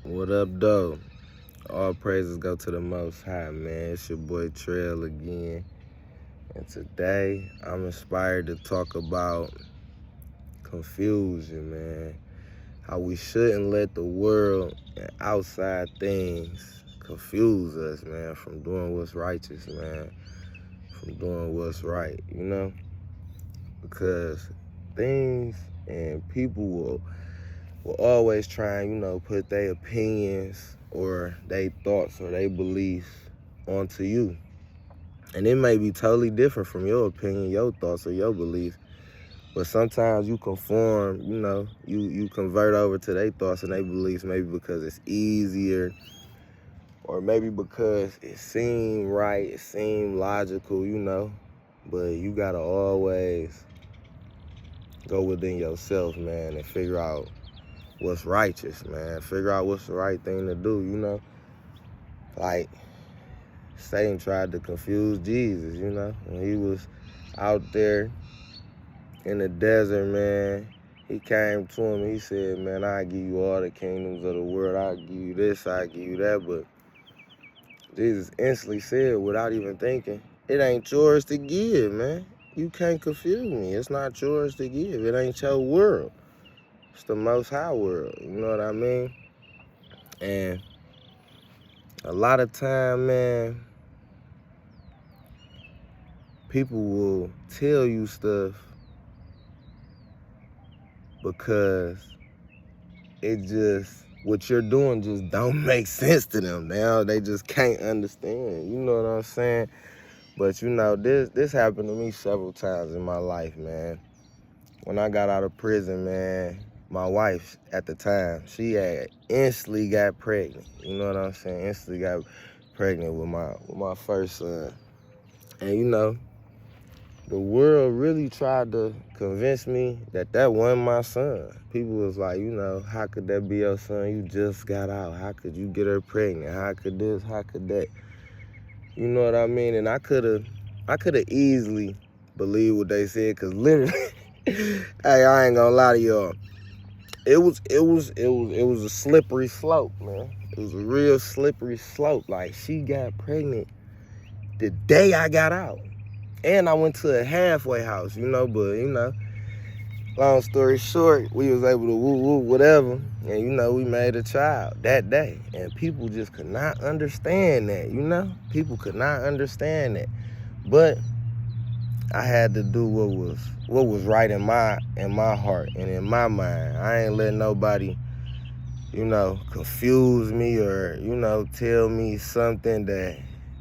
What up, though? All praises go to the Most High, man. It's your boy Trail again. And today, I'm inspired to talk about confusion, man. How we shouldn't let the world and outside things confuse us, man, from doing what's righteous, man. From doing what's right, Because things and people will always try and, put their opinions or their thoughts or their beliefs onto you. And it may be totally different from your opinion, your thoughts, or your beliefs. But sometimes you conform, you convert over to their thoughts and their beliefs, maybe because it's easier, or maybe because it seemed right, it seemed logical. But you gotta always go within yourself, man, and figure out what's righteous, man. Figure out what's the right thing to do. Like, Satan tried to confuse Jesus, when he was out there in the desert, man. He came to him, he said, man, I'll give you all the kingdoms of the world. I'll give you this, I'll give you that. But Jesus instantly said, without even thinking, it ain't yours to give, man. You can't confuse me. It's not yours to give. It ain't your world. It's the Most High world. You know what I mean? And a lot of time, man, people will tell you stuff because what you're doing just don't make sense to them. Now they just can't understand. You know what I'm saying? But this happened to me several times in my life, man. When I got out of prison, man, my wife at the time, she had instantly got pregnant. You know what I'm saying? Instantly got pregnant with my first son. And the world really tried to convince me that wasn't my son. People was like, how could that be your son? You just got out. How could you get her pregnant? How could this? How could that? You know what I mean? And I could have easily believed what they said, cause literally, hey, I ain't gonna lie to y'all. It was a slippery slope, man. It was a real slippery slope. Like, she got pregnant the day I got out. And I went to a halfway house, but long story short, we was able to woo whatever, and we made a child that day. And people just could not understand that, People could not understand that. But I had to do what was right in my heart and in my mind. I ain't let nobody, confuse me or, tell me something that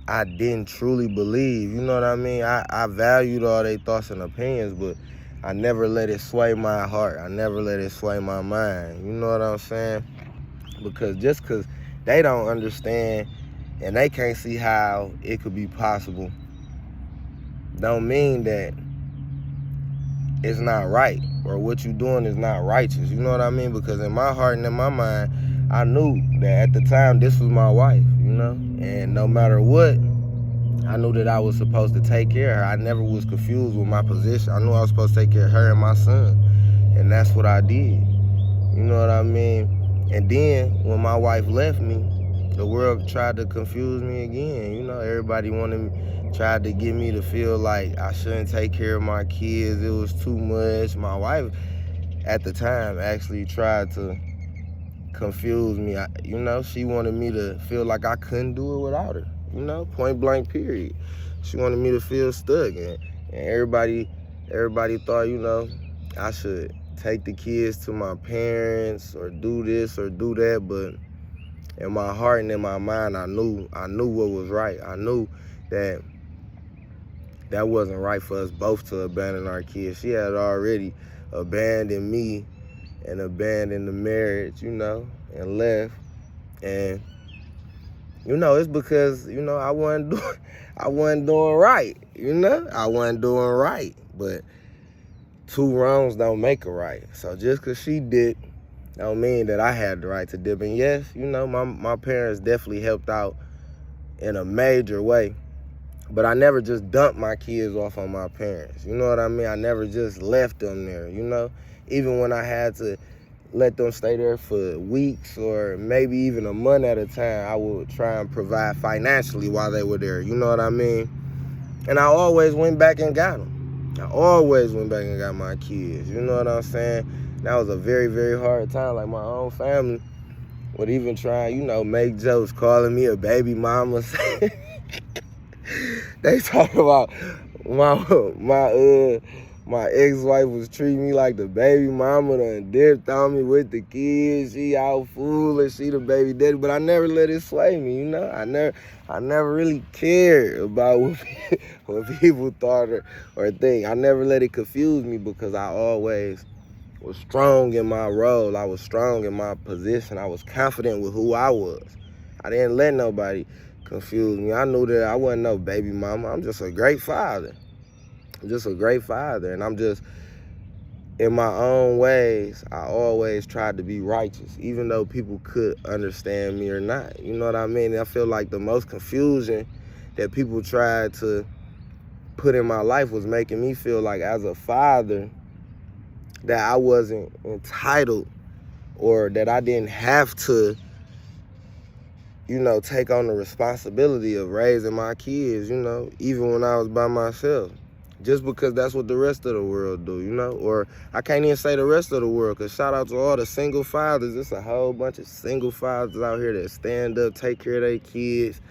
I didn't truly believe. You know what I mean? I valued all their thoughts and opinions, but I never let it sway my heart. I never let it sway my mind. You know what I'm saying? Because just because they don't understand and they can't see how it could be possible, don't mean that it's not right or what you're doing is not righteous. You know what I mean? Because in my heart and in my mind, I knew that at the time this was my wife, and no matter what, I knew that I was supposed to take care of her. I never was confused with my position. I knew I was supposed to take care of her and my son, and that's what I did. You know what I mean? And then when my wife left me, the world tried to confuse me again. Everybody tried to get me to feel like I shouldn't take care of my kids. It was too much. My wife at the time actually tried to confuse me. She wanted me to feel like I couldn't do it without her. Point blank period. She wanted me to feel stuck, and everybody thought, I should take the kids to my parents or do this or do that. But in my heart and in my mind, I knew what was right. I knew that wasn't right for us both to abandon our kids. She had already abandoned me and abandoned the marriage, and left. And it's because I wasn't doing right. I wasn't doing right. But two wrongs don't make a right. So just because she did, don't mean that I had the right to dip. And yes, my parents definitely helped out in a major way. But I never just dumped my kids off on my parents. You know what I mean? I never just left them there, Even when I had to let them stay there for weeks or maybe even a month at a time. I would try and provide financially while they were there. You know what I mean? And I always went back and got them. I always went back and got my kids. You know what I'm saying? That was a very, very hard time. Like, my own family would even try, make jokes, calling me a baby mama. They talk about my ex-wife was treating me like the baby mama, done dipped on me with the kids. She out fooling, she the baby daddy, but I never let it sway me, I never really cared about what people thought or think. I never let it confuse me because I always was strong in my role. I was strong in my position. I was confident with who I was. I didn't let nobody confuse me. I knew that I wasn't no baby mama. I'm just a great father. I'm just a great father, and I'm just, in my own ways, I always tried to be righteous, even though people could understand me or not. You know what I mean? I feel like the most confusion that people tried to put in my life was making me feel like, as a father, that I wasn't entitled or that I didn't have to, take on the responsibility of raising my kids, even when I was by myself. Just because that's what the rest of the world do, Or I can't even say the rest of the world, because shout out to all the single fathers. There's a whole bunch of single fathers out here that stand up, take care of their kids,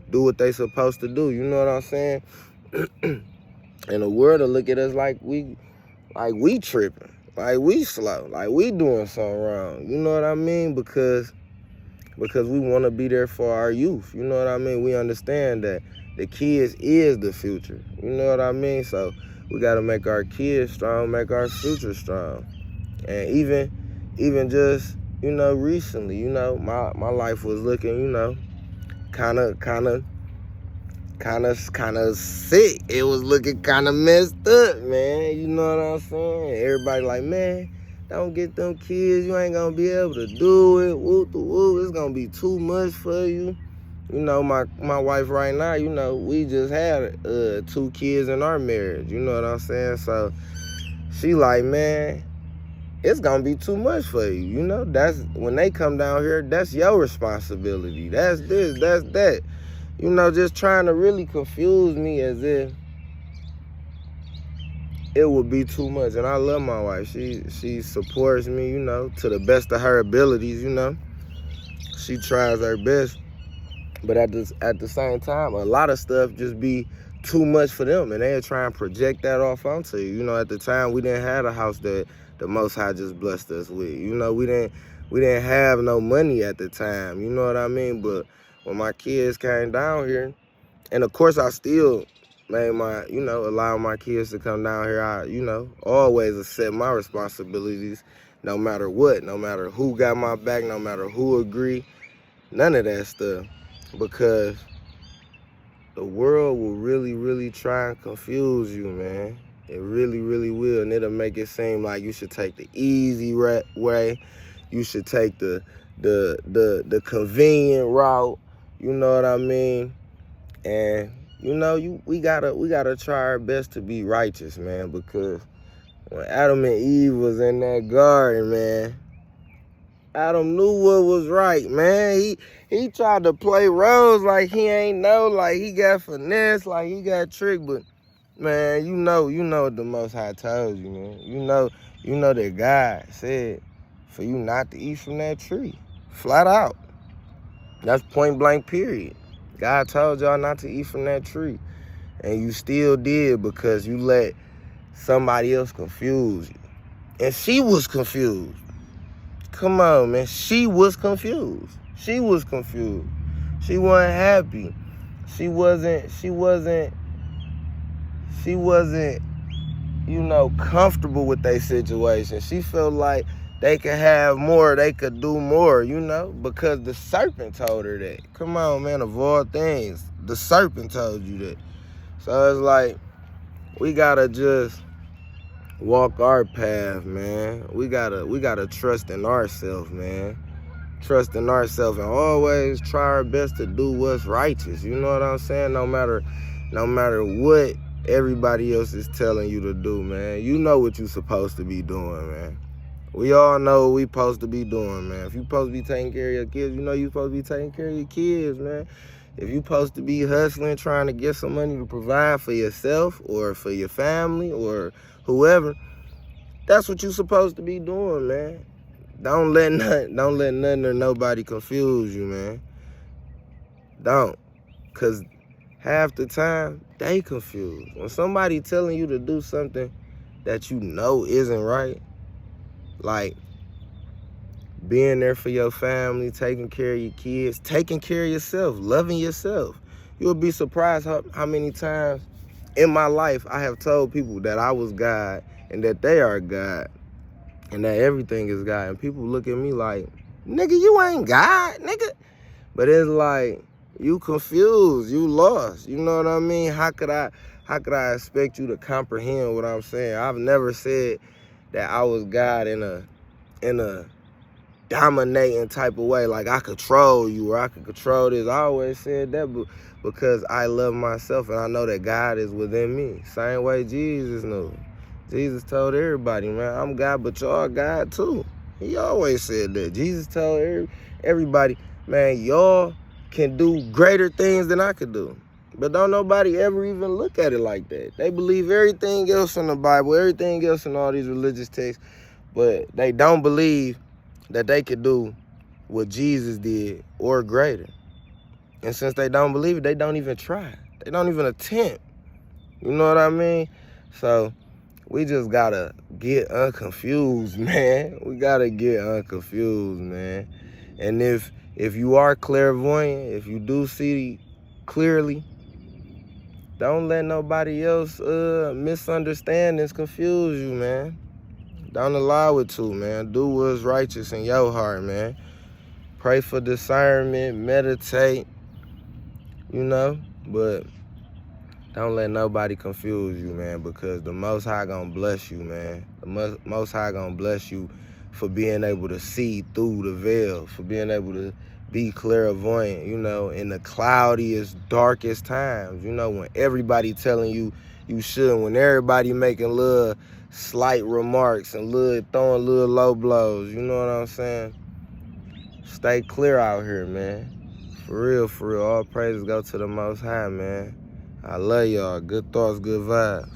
do what they supposed to do. You know what I'm saying? And the world will look at us like we tripping, like we slow, like we doing something wrong. You know what I mean? Because we want to be there for our youth. You know what I mean? We understand that the kids is the future. You know what I mean? So we got to make our kids strong, make our future strong. And even just, recently, my life was looking, kind of sick. It was looking kind of messed up, man. You know what I'm saying? Everybody like, man, don't get them kids. You ain't going to be able to do it. Woo, woo. It's going to be too much for you. My wife right now, we just had 2 kids in our marriage. You know what I'm saying? So she like, man, it's going to be too much for you. That's when they come down here, that's your responsibility. That's this, that's that. Just trying to really confuse me as if it would be too much. And I love my wife. She supports me, to the best of her abilities, She tries her best. But at the same time, a lot of stuff just be too much for them, and they'll try and project that off onto you. At the time, we didn't have a house that the Most High just blessed us with. We didn't have no money at the time. You know what I mean? But when my kids came down here, and of course I still made allow my kids to come down here, I, always accept my responsibilities, no matter what, no matter who got my back, no matter who agree, none of that stuff. Because the world will really, really try and confuse you, man. It really, really will. And it'll make it seem like you should take the easy way. You should take the convenient route. You know what I mean? And, we gotta try our best to be righteous, man. Because when Adam and Eve was in that garden, man, Adam knew what was right, man. He tried to play roles like he ain't know, like he got finesse, like he got tricked. But man, you know what the Most High told you, man. You know that God said for you not to eat from that tree, flat out. That's point blank, period. God told y'all not to eat from that tree, and you still did because you let somebody else confuse you, and she was confused. Come on, man. She was confused. She wasn't happy. She wasn't, comfortable with their situation. She felt like they could have more, they could do more, because the serpent told her that. Come on, man, of all things, the serpent told you that. So it's like, we gotta just walk our path, man. We gotta trust in ourselves, man. Trust in ourselves and always try our best to do what's righteous. You know what I'm saying? No matter what everybody else is telling you to do, man. You know what you're supposed to be doing, man. We all know what we supposed to be doing, man. If you supposed to be taking care of your kids, you know you supposed to be taking care of your kids, man. If you supposed to be hustling, trying to get some money to provide for yourself or for your family or whoever, that's what you supposed to be doing, man. Don't let nothing or nobody confuse you, man. Don't. Because half the time, they confused. When somebody telling you to do something that you know isn't right, like being there for your family, taking care of your kids, taking care of yourself, loving yourself. You'll be surprised how many times in my life I have told people that I was God and that they are God and that everything is God. And people look at me like, nigga, you ain't God, nigga. But it's like, you confused, you lost. You know what I mean? How could I expect you to comprehend what I'm saying? I've never said that I was God in a dominating type of way, like I control you or I can control this. I always said that because I love myself and I know that God is within me. Same way Jesus knew. Jesus told everybody, man, I'm God, but y'all God too. He always said that. Jesus told everybody, man, y'all can do greater things than I could do. But don't nobody ever even look at it like that. They believe everything else in the Bible, everything else in all these religious texts, but they don't believe that they could do what Jesus did or greater. And since they don't believe it, they don't even try. They don't even attempt. You know what I mean? So we just gotta get unconfused, man. We gotta get unconfused, man. And if you are clairvoyant, if you do see clearly, don't let nobody else misunderstandings confuse you, man. Don't allow it to, man. Do what's righteous in your heart, man. Pray for discernment, meditate, you know, but don't let nobody confuse you, man, because the Most High gonna bless you, man. The Most High gonna bless you for being able to see through the veil, for being able to be clairvoyant, you know, in the cloudiest, darkest times, you know, when everybody telling you you shouldn't, when everybody making little slight remarks and throwing little low blows, you know what I'm saying? Stay clear out here, man. For real, all praises go to the Most High, man. I love y'all. Good thoughts, good vibes.